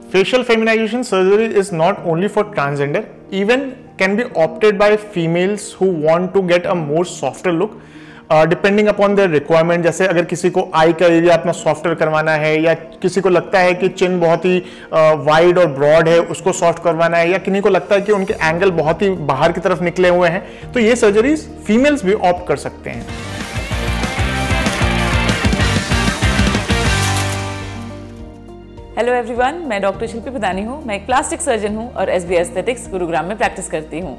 Facial feminization surgery is not only for transgender, even can be opted by females who want to get a more softer look, depending upon their requirement. जैसे अगर किसी को आई का area अपना softer करवाना है, या किसी को लगता है कि चिन बहुत ही वाइड और ब्रॉड है, उसको सॉफ्ट करवाना है, या किन्हीं को लगता है कि उनके एंगल बहुत ही बाहर की तरफ निकले हुए हैं, तो ये सर्जरीज फीमेल्स भी ऑप्ट कर सकते हैं। हेलो एवरीवन, मैं डॉक्टर शिल्पी पदानी हूँ। मैं एक प्लास्टिक सर्जन हूँ और SB एस्थेटिक्स गुरुग्राम में प्रैक्टिस करती हूँ।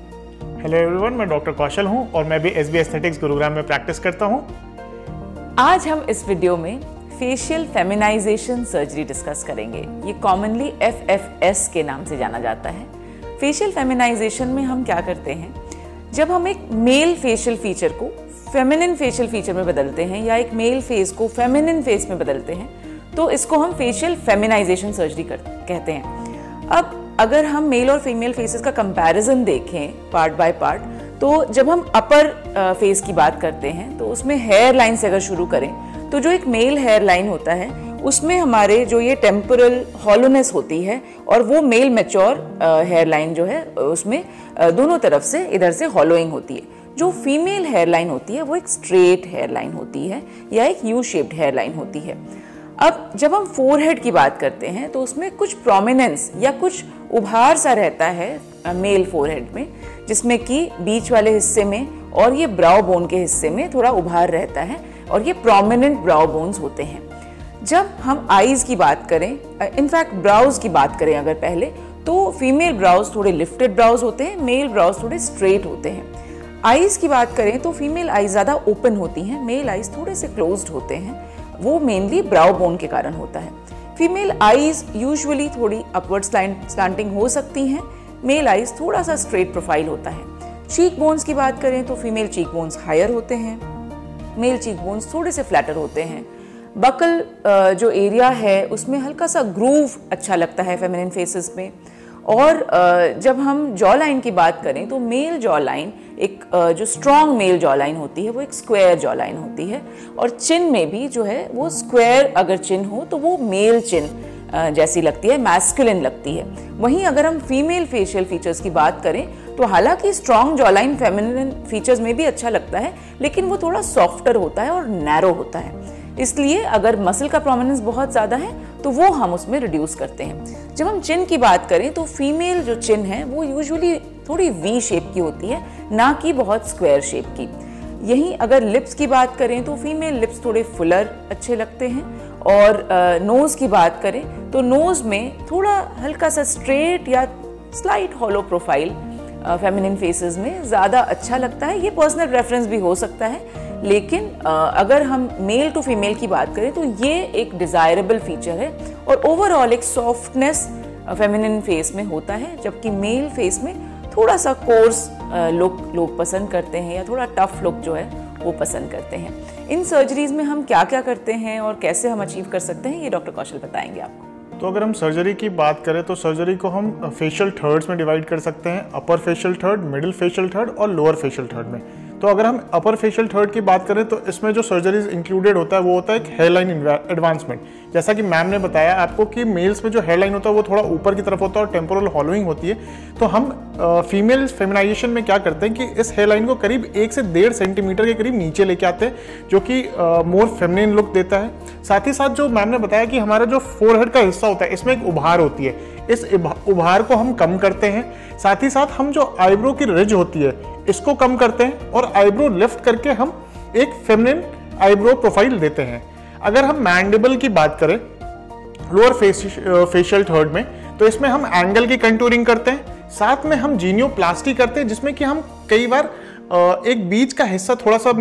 हेलो एवरीवन, मैं डॉक्टर कौशल हूँ और मैं भी SB एस्थेटिक्स गुरुग्राम में प्रैक्टिस करता हूँ। आज हम इस वीडियो में फेशियल फेमिनाइजेशन सर्जरी डिस्कस करेंगे। ये कॉमनली FFS के नाम से जाना जाता है। फेशियल फेमिनाइजेशन में हम क्या करते हैं, जब हम एक मेल फेशियल फीचर को फेमिनिन फेशियल फीचर में बदलते हैं या एक मेल फेस को फेमिनिन फेस में बदलते हैं, तो इसको हम फेशियल फेमिनाइजेशन सर्जरी कहते हैं। अब अगर हम मेल और फीमेल फेसेस का कंपैरिजन देखें पार्ट बाय पार्ट, तो जब हम अपर फेस की बात करते हैं तो उसमें हेयर लाइन से अगर शुरू करें तो जो एक मेल हेयर लाइन होता है उसमें हमारे जो ये टेम्पोरल हॉलोनेस होती है, और वो मेल मैच्योर हेयर लाइन जो है उसमें दोनों तरफ से इधर से हॉलोइंग होती है। जो फीमेल हेयर लाइन होती है वो एक स्ट्रेट हेयर लाइन होती है या एक यू शेप्ड हेयर लाइन होती है। अब जब हम फोरहेड की बात करते हैं तो उसमें कुछ प्रोमिनेंस या कुछ उभार सा रहता है मेल फोरहेड में, जिसमें कि बीच वाले हिस्से में और ये ब्राउ बोन के हिस्से में थोड़ा उभार रहता है, और ये प्रोमिनेंट ब्राउ बोन्स होते हैं। जब हम आईज की बात करें, इनफैक्ट ब्राउज की बात करें अगर पहले, तो फीमेल ब्राउज थोड़े लिफ्टेड ब्राउज होते हैं, मेल ब्राउज थोड़े स्ट्रेट होते हैं। आईज की बात करें तो फीमेल आईज ज़्यादा ओपन होती हैं, मेल आईज थोड़े से क्लोज्ड होते हैं। वो मेनली ब्राउ बोन के कारण होता है। फीमेल आईज यूजुअली थोड़ी अपवर्ड स्लैंटिंग हो सकती हैं, मेल आईज थोड़ा सा स्ट्रेट प्रोफाइल होता है। चीक बोन्स की बात करें तो फीमेल चीक बोन्स हायर होते हैं, मेल चीक बोन्स थोड़े से फ्लैटर होते हैं। बकल जो एरिया है उसमें हल्का सा ग्रूव अच्छा लगता है फेमिनिन फेसेस में। और जब हम जॉ लाइन की बात करें तो मेल जॉ लाइन एक जो स्ट्रॉन्ग मेल जॉ लाइन होती है वो एक स्क्वायर जॉ लाइन होती है, और चिन में भी जो है वो स्क्वायर अगर चिन हो तो वो मेल चिन जैसी लगती है, मैस्कुलिन लगती है। वहीं अगर हम फीमेल फेशियल फीचर्स की बात करें तो हालांकि strong jaw line feminine features में भी अच्छा लगता है, लेकिन वो थोड़ा सॉफ्टर होता है और नैरो होता है। इसलिए अगर मसल का प्रोमिनेंस बहुत ज़्यादा है तो वो हम उसमें रिड्यूस करते हैं। जब हम चिन की बात करें तो फीमेल जो चिन है वो यूजुअली थोड़ी वी शेप की होती है, ना कि बहुत स्क्वायर शेप की। यहीं अगर लिप्स की बात करें तो फीमेल लिप्स थोड़े फुलर अच्छे लगते हैं, और नोज़ की बात करें तो नोज़ में थोड़ा हल्का सा स्ट्रेट या slight hollow profile feminine faces में ज़्यादा अच्छा लगता है। ये पर्सनल प्रेफरेंस भी हो सकता है, लेकिन अगर हम मेल टू फीमेल की बात करें तो ये एक डिज़ायरेबल फीचर है, और ओवरऑल एक सॉफ्टनेस फेमिनिन फेस में होता है, जबकि मेल फेस में थोड़ा सा कोर्स लुक लोग पसंद करते हैं या थोड़ा टफ लुक जो है वो पसंद करते हैं। इन सर्जरीज में हम क्या क्या करते हैं और कैसे हम अचीव कर सकते हैं, ये डॉक्टर कौशल बताएंगे आपको। तो अगर हम सर्जरी की बात करें तो सर्जरी को हम फेशियल थर्ड्स में डिवाइड कर सकते हैं, upper facial third, middle facial third और लोअर फेशियल थर्ड में। तो अगर हम अपर फेशियल थर्ड की बात करें तो इसमें जो सर्जरीज इंक्लूडेड होता है वो होता है एक हेयरलाइन एडवांसमेंट। जैसा कि मैम ने बताया आपको कि मेल्स में जो हेयरलाइन होता है वो थोड़ा ऊपर की तरफ होता है और टेम्पोरल हॉलोइंग होती है। तो हम फीमेल फेमिनाइजेशन में क्या करते हैं कि इस हेयरलाइन को करीब 1 से 1.5 सेंटीमीटर के करीब नीचे लेके आते हैं, जो कि मोर फेमिनिन लुक देता है। साथ ही साथ जो मैम ने बताया कि हमारा जो फोरहेड का हिस्सा होता है इसमें एक उभार होती है, इस उभार को हम कम करते हैं। साथ ही साथ हम जो आईब्रो की रिज होती है इसको कम करते हैं, और आईब्रो लिफ्ट करके हम एक फेमिनिन आईब्रो प्रोफाइल देते हैं। अगर हम मैंडिबल की बात करें लोअर फेशियल थर्ड में, तो इसमें हम एंगल की कंटूरिंग करते हैं, साथ में हम जीनियोप्लास्टी करते हैं, जिसमें कि हम कई बार एक बीच का हिस्सा थोड़ा सा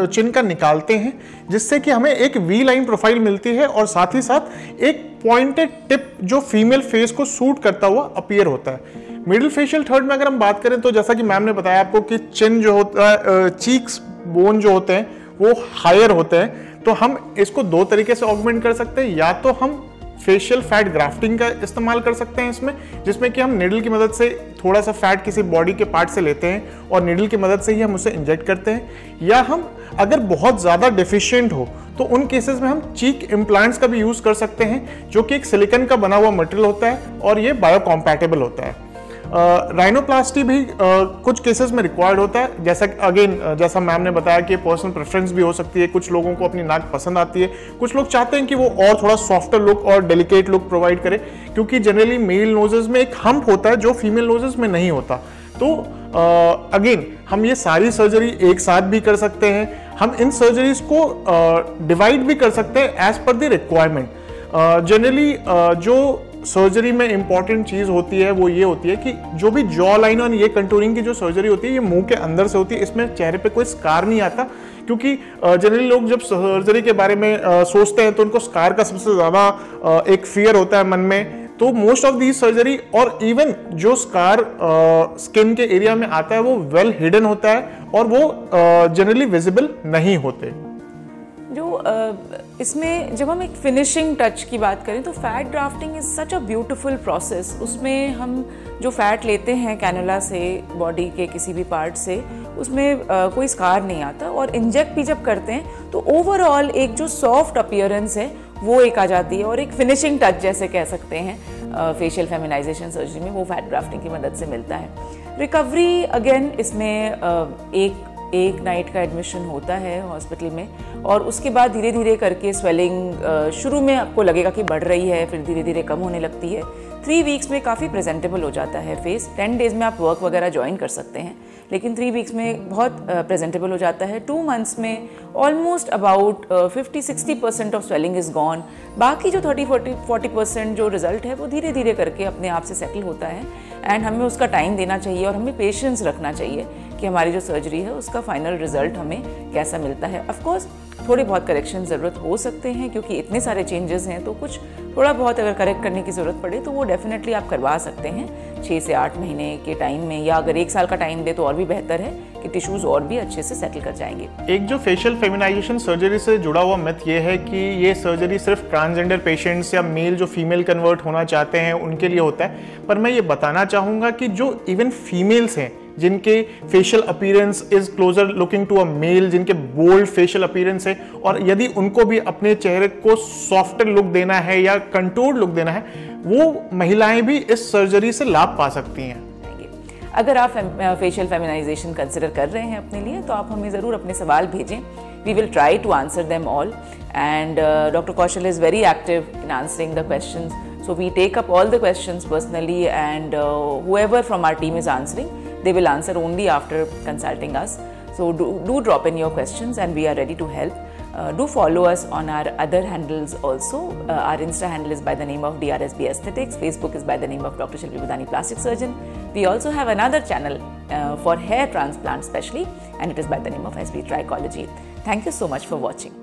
चिन का निकालते हैं, जिससे कि हमें एक वी लाइन प्रोफाइल मिलती है, और साथ ही साथ एक पॉइंटेड टिप जो फीमेल फेस को सूट करता हुआ अपीयर होता है। मिडिल फेशियल थर्ड में अगर हम बात करें तो जैसा कि मैम ने बताया आपको कि चिन जो होता है, चीक्स बोन जो होते हैं वो हायर होते हैं, तो हम इसको 2 तरीके से ऑगमेंट कर सकते हैं। या तो हम फेशियल फैट ग्राफ्टिंग का इस्तेमाल कर सकते हैं इसमें, जिसमें कि हम निडल की मदद से थोड़ा सा फैट किसी बॉडी के पार्ट से लेते हैं और निडल की मदद से ही हम उसे इंजेक्ट करते हैं। या हम अगर बहुत ज़्यादा डेफिशिएंट हो तो उन केसेस में हम चीक इम्प्लांट्स का भी यूज़ कर सकते हैं, जो कि एक सिलिकॉन का बना हुआ मटेरियल होता है और ये बायोकॉम्पैटिबल होता है। राइनोप्लास्टी भी कुछ केसेस में रिक्वायर्ड होता है, जैसा मैम ने बताया कि पर्सनल प्रेफरेंस भी हो सकती है। कुछ लोगों को अपनी नाक पसंद आती है, कुछ लोग चाहते हैं कि वो और थोड़ा सॉफ्टर लुक और डेलिकेट लुक प्रोवाइड करे, क्योंकि जनरली मेल नोजेस में एक हम्प होता है जो फीमेल नोजेस में नहीं होता। तो अगेन हम ये सारी सर्जरी एक साथ भी कर सकते हैं। हम इन सर्जरीज को डिवाइड भी कर सकते हैं एज पर द रिक्वायरमेंट। जनरली जो सर्जरी में इंपॉर्टेंट चीज होती है वो ये होती है कि जो भी जॉ लाइन और ये कंटूरिंग की जो सर्जरी होती है ये मुंह के अंदर से होती है। इसमें चेहरे पे कोई स्कार नहीं आता, क्योंकि जनरली लोग जब सर्जरी के बारे में सोचते हैं तो उनको स्कार का सबसे ज्यादा एक फियर होता है मन में। तो मोस्ट ऑफ दी सर्जरी और इवन जो स्कार स्किन के एरिया में आता है वो वेल हिडन होता है और वो जनरली विजिबल नहीं होते। जो इसमें जब हम एक फिनिशिंग टच की बात करें तो fat grafting is such a beautiful process. उसमें हम जो फैट लेते हैं कैनुला से, बॉडी के किसी भी पार्ट से, उसमें कोई स्कार नहीं आता, और इंजेक्ट भी जब करते हैं तो ओवरऑल एक जो सॉफ्ट अपीयरेंस है वो एक आ जाती है, और एक फिनिशिंग टच जैसे कह सकते हैं फेशियल फेमिनाइजेशन सर्जरी में वो फैट ग्राफ्टिंग की मदद से मिलता है। रिकवरी अगेन इसमें एक नाइट का एडमिशन होता है हॉस्पिटल में, और उसके बाद धीरे धीरे करके स्वेलिंग शुरू में आपको लगेगा कि बढ़ रही है, फिर धीरे धीरे कम होने लगती है। 3 वीक्स में काफ़ी प्रेजेंटेबल हो जाता है फेस। 10 डेज में आप वर्क वगैरह ज्वाइन कर सकते हैं, लेकिन 3 वीक्स में बहुत प्रेजेंटेबल हो जाता है। 2 मंथ्स में almost about 50-60% of swelling is gone. बाकी जो 30-40% जो रिजल्ट है वो धीरे धीरे करके अपने आप से सेटल होता है, एंड हमें उसका टाइम देना चाहिए और हमें पेशेंस रखना चाहिए कि हमारी जो सर्जरी है उसका फाइनल रिजल्ट हमें कैसा मिलता है। ऑफ कोर्स थोड़ी बहुत करेक्शन ज़रूरत हो सकते हैं, क्योंकि इतने सारे चेंजेस हैं, तो कुछ थोड़ा बहुत अगर करेक्ट करने की ज़रूरत पड़े तो वो डेफिनेटली आप करवा सकते हैं 6 से 8 महीने के टाइम में, या अगर 1 साल का टाइम दे तो और भी बेहतर है कि टिश्यूज़ और भी अच्छे से सेटल कर जाएंगे। एक जो फेशियल फेमिनाइजेशन सर्जरी से जुड़ा हुआ मिथ ये है कि ये सर्जरी सिर्फ ट्रांसजेंडर पेशेंट्स या मेल जो फीमेल कन्वर्ट होना चाहते हैं उनके लिए होता है, पर मैं ये बताना चाहूँगा कि जो इवन फीमेल्स हैं जिनके facial appearance is closer looking to a male, जिनके बोल्ड फेशियल अपीयरेंस है, और यदि उनको भी अपने चेहरे को सॉफ्टर लुक देना है या कंटूर्ड लुक देना है, वो महिलाएं भी इस सर्जरी से लाभ पा सकती हैं। अगर आप फेशियल फेमिनाइजेशन कंसिडर कर रहे हैं अपने लिए तो आप हमें ज़रूर अपने सवाल भेजें। We will try to answer them all, and doctor Kaushal is very active in answering the questions, so we take up all the questions personally, and whoever from our team is answering, they will answer only after consulting us. So do drop in your questions and we are ready to help. Do follow us on our other handles also. Our Insta handle is by the name of DRSB Aesthetics. Facebook is by the name of Dr. Shilpi Budani Plastic Surgeon. We also have another channel for hair transplant specially, and it is by the name of SB Trichology. Thank you so much for watching.